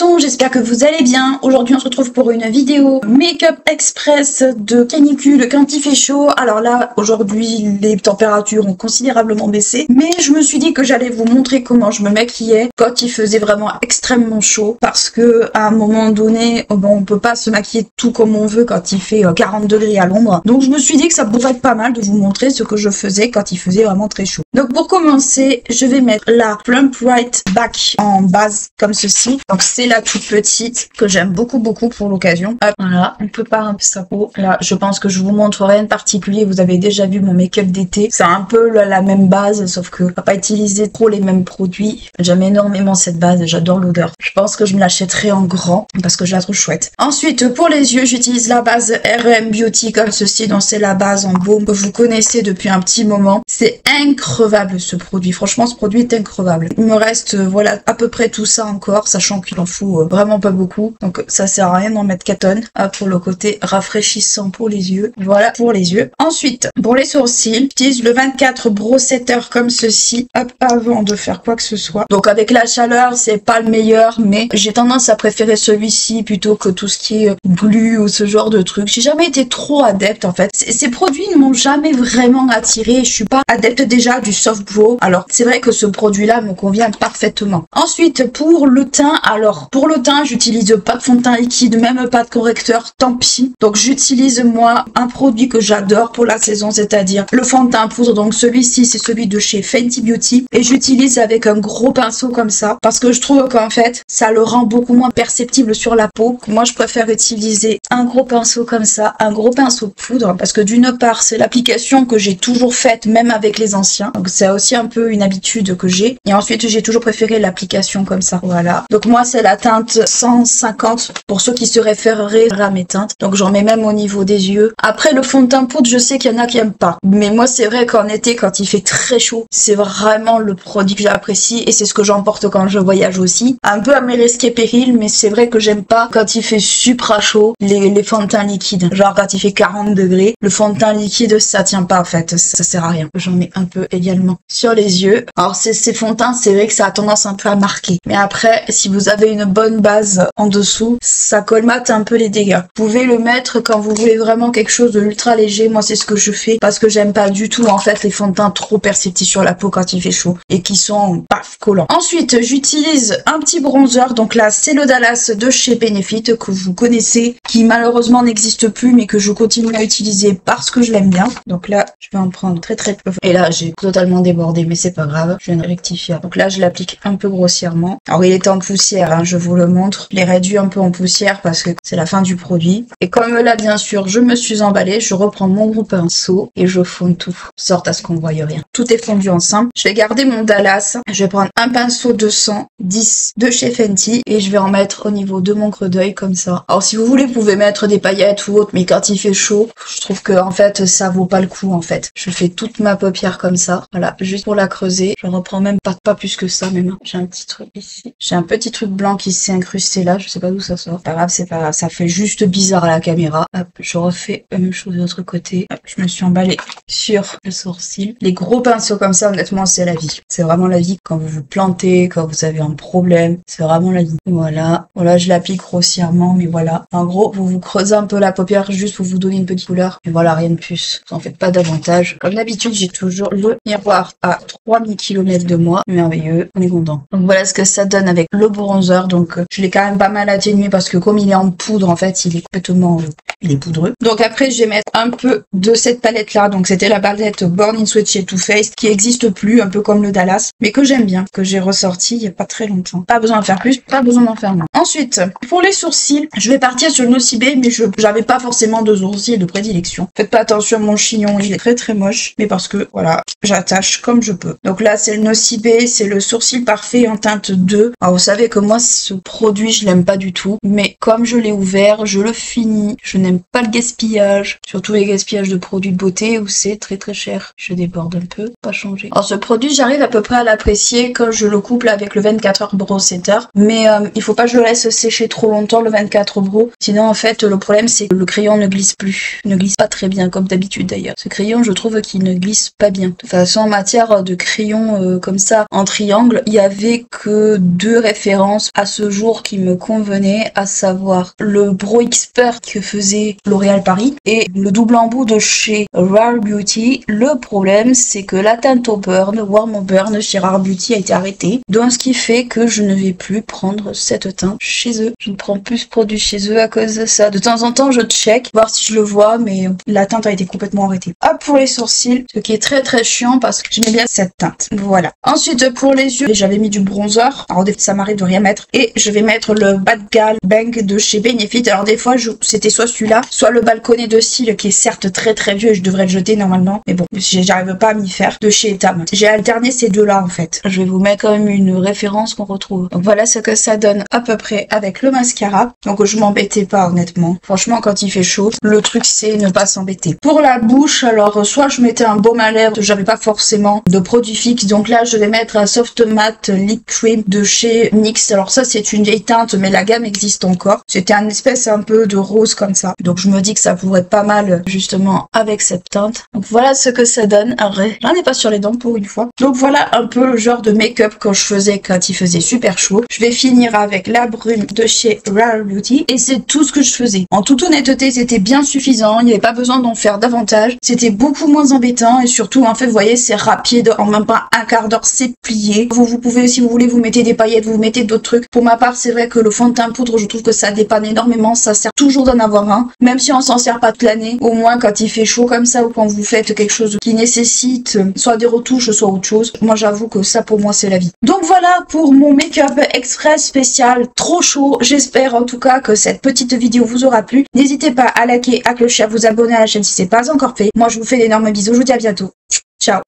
chaton, j'espère que vous allez bien. Aujourd'hui on se retrouve pour une vidéo make-up express de canicule quand il fait chaud. Alors là aujourd'hui les températures ont considérablement baissé, mais je me suis dit que j'allais vous montrer comment je me maquillais quand il faisait vraiment extrêmement chaud, parce que à un moment donné on peut pas se maquiller tout comme on veut quand il fait 40 degrés à l'ombre. Donc je me suis dit que ça pourrait être pas mal de vous montrer ce que je faisais quand il faisait vraiment très chaud. Donc pour commencer, je vais mettre la Plump Right Back en base comme ceci. Donc c'est la toute petite que j'aime beaucoup pour l'occasion. Voilà, on prépare un peu sa peau. Là, je pense que je vous montre rien de particulier. Vous avez déjà vu mon make-up d'été. C'est un peu la même base, sauf que on va pas utiliser trop les mêmes produits. J'aime énormément cette base, j'adore l'odeur. Je pense que je me l'achèterai en grand parce que je la trouve chouette. Ensuite, pour les yeux, j'utilise la base RM Beauty comme ceci. Donc c'est la base en baume que vous connaissez depuis un petit moment. C'est increvable ce produit. Franchement, ce produit est increvable. Il me reste voilà à peu près tout ça encore, sachant qu'il en faut vraiment pas beaucoup. Donc ça sert à rien d'en mettre 4 tonnes pour le côté rafraîchissant pour les yeux. Voilà pour les yeux. Ensuite, pour les sourcils, j'utilise le 24 Brow Setter comme ceci, hop, avant de faire quoi que ce soit. Donc avec la chaleur, c'est pas le meilleur, mais j'ai tendance à préférer celui-ci plutôt que tout ce qui est glue ou ce genre de truc. J'ai jamais été trop adepte en fait. Ces produits ne m'ont jamais vraiment attiré. Je suis pas adepte déjà du soft brow. Alors c'est vrai que ce produit-là me convient parfaitement. Ensuite, pour le teint, alors pour le teint, j'utilise pas de fond de teint liquide, même pas de correcteur, tant pis. Donc j'utilise moi un produit que j'adore pour la saison, c'est-à-dire le fond de teint poudre. Donc celui-ci, c'est celui de chez Fenty Beauty et j'utilise avec un gros pinceau comme ça parce que je trouve qu'en fait, ça le rend beaucoup moins perceptible sur la peau. Moi, je préfère utiliser un gros pinceau comme ça, un gros pinceau poudre, parce que d'une part, c'est l'application que j'ai toujours faite, même avec les anciens. Donc c'est aussi un peu une habitude que j'ai. Et ensuite, j'ai toujours préféré l'application comme ça. Voilà. Donc moi, c'est la teinte 150 pour ceux qui se référeraient à mes teintes. Donc j'en mets même au niveau des yeux. Après, le fond de teint poudre, je sais qu'il y en a qui aiment pas. Mais moi, c'est vrai qu'en été, quand il fait très chaud, c'est vraiment le produit que j'apprécie et c'est ce que j'emporte quand je voyage aussi. Un peu à mes risques et périls, mais c'est vrai que j'aime pas quand il fait super chaud les fonds de teint liquides. Genre quand il fait 40 degrés, le fond de teint liquide, ça tient pas en fait. Ça sert à rien. J'en mets un peu également sur les yeux. Alors ces fonds de teint, c'est vrai que ça a tendance un peu à marquer. Mais après, si vous avez une bonne base en dessous, ça colmate un peu les dégâts. Vous pouvez le mettre quand vous voulez vraiment quelque chose de ultra léger. Moi, c'est ce que je fais parce que j'aime pas du tout en fait les fonds de teint trop perceptifs sur la peau quand il fait chaud et qui sont paf collants. Ensuite, j'utilise un petit bronzer. Donc là, c'est le Dallas de chez Benefit que vous connaissez, qui malheureusement n'existe plus, mais que je continue à utiliser parce que je l'aime bien. Donc là, je vais en prendre très peu. Et là, j'ai totalement débordé, mais c'est pas grave. Je viens de rectifier. Donc là, je l'applique un peu grossièrement. Alors, il était en poussière, hein, je vous le montre. Je l'ai réduit un peu en poussière parce que c'est la fin du produit. Et comme là, bien sûr, je me suis emballée, je reprends mon gros pinceau et je fonde tout, sorte à ce qu'on voie rien. Tout est fondu ensemble. Je vais garder mon Dallas. Je vais prendre un pinceau 210 de chez Fenty et je vais en mettre au niveau de mon creux d'œil comme ça. Alors, si vous voulez, vous pouvez mettre des paillettes ou autre, mais quand il fait chaud, je trouve que en fait, ça vaut pas le coup en fait. Je fais toute ma paupière comme ça. Voilà, juste pour la creuser. Je reprends même pas plus que ça même. J'ai un petit truc ici. J'ai un petit truc blanc qui s'est incrusté là. Je sais pas d'où ça sort. Pas grave, c'est pas grave. Ça fait juste bizarre à la caméra. Hop, je refais la même chose de l'autre côté. Hop, je me suis emballée sur le sourcil. Les gros pinceaux comme ça, honnêtement, c'est la vie. C'est vraiment la vie. Quand vous vous plantez, quand vous avez un problème, c'est vraiment la vie. Voilà. Voilà, je l'applique grossièrement, mais voilà. En gros, vous vous creusez un peu la paupière juste pour vous donner une petite couleur. Et voilà, rien de plus. Vous en faites pas davantage. Comme d'habitude, j'ai toujours le miroir à 3000 km de moi. Merveilleux. On est content. Donc voilà ce que ça donne avec le bronzer. Donc je l'ai quand même pas mal atténué parce que comme il est en poudre, en fait, il est complètement... il est poudreux. Donc après, je vais mettre un peu de cette palette-là. Donc c'était la palette Born in Sweat chez Too Faced qui existe plus, un peu comme le Dallas, mais que j'aime bien, que j'ai ressorti il y a pas très longtemps. Pas besoin de faire plus, pas besoin d'en faire moins. Ensuite, pour les sourcils, je vais partir sur le Nocibé, mais j'avais pas forcément de sourcils de prédilection. Faites pas attention à mon chignon, il est très moche, mais parce que voilà, j'attache comme je peux. Donc là, c'est le Nocibé, c'est le sourcil parfait en teinte 2. Alors vous savez que moi, ce produit, je l'aime pas du tout, mais comme je l'ai ouvert, je le finis. Je n'aime pas le gaspillage, surtout les gaspillages de produits de beauté où c'est très cher. Je déborde un peu, pas changer. Alors ce produit, j'arrive à peu près à l'apprécier quand je le couple avec le 24 heures Brow Setter, mais il faut pas que je le laisse sécher trop longtemps le 24 Brow. Sinon en fait le problème c'est que le crayon ne glisse plus, ne glisse pas très bien comme d'habitude d'ailleurs. Ce crayon je trouve qu'il ne glisse pas bien. De toute façon en matière de crayon comme ça en triangle, il y avait que 2 références à ce jour qui me convenait, à savoir le Brow Expert que faisait L'Oréal Paris et le double embout de chez Rare Beauty. Le problème, c'est que la teinte au burn, Warm au burn chez Rare Beauty a été arrêtée. Donc ce qui fait que je ne vais plus prendre cette teinte chez eux. Je ne prends plus ce produit chez eux à cause de ça. De temps en temps, je check, voir si je le vois, mais la teinte a été complètement arrêtée. Hop, pour les sourcils, ce qui est très très chiant parce que j'aimais bien cette teinte. Voilà. Ensuite, pour les yeux, j'avais mis du bronzer. Alors ça m'arrive de rien mettre. Et je vais mettre le Bad Gal Bang de chez Benefit. Alors des fois, c'était soit celui-là, soit le balconnet de cils qui est certes très très vieux et je devrais le jeter normalement. Mais bon, j'arrive pas à m'y faire. De chez Etam. J'ai alterné ces deux-là en fait. Je vais vous mettre quand même une référence qu'on retrouve. Donc voilà ce que ça donne à peu près avec le mascara. Donc je m'embêtais pas honnêtement. Franchement, quand il fait chaud, le truc c'est ne pas s'embêter. Pour la bouche, alors soit je mettais un baume à lèvres, j'avais pas forcément de produit fixe. Donc là, je vais mettre un Soft Matte Lip Cream de chez NYX. Alors ça, c'est une vieille teinte, mais la gamme existe encore. C'était un espèce un peu de rose comme ça. Donc je me dis que ça pourrait pas mal justement avec cette teinte. Donc voilà ce que ça donne. Après, j'en ai pas sur les dents pour une fois. Donc voilà un peu le genre de make-up que je faisais quand il faisait super chaud. Je vais finir avec la brume de chez Rare Beauty et c'est tout ce que je faisais. En toute honnêteté, c'était bien suffisant. Il n'y avait pas besoin d'en faire davantage. C'était beaucoup moins embêtant et surtout, en fait, vous voyez, c'est rapide. En même pas un quart d'heure, c'est plié. Vous pouvez, si vous voulez, vous mettez des paillettes, vous mettez d'autres trucs. Pour ma part, c'est vrai que le fond de teint poudre, je trouve que ça dépanne énormément. Ça sert toujours d'en avoir un. Même si on s'en sert pas toute l'année, au moins quand il fait chaud comme ça ou quand vous faites quelque chose qui nécessite soit des retouches, soit autre chose. Moi, j'avoue que ça, pour moi, c'est la vie. Donc voilà pour mon make-up express spécial trop chaud. J'espère en tout cas que cette petite vidéo vous aura plu. N'hésitez pas à liker, à clocher, à vous abonner à la chaîne si c'est pas encore fait. Moi, je vous fais d'énormes bisous. Je vous dis à bientôt. Ciao.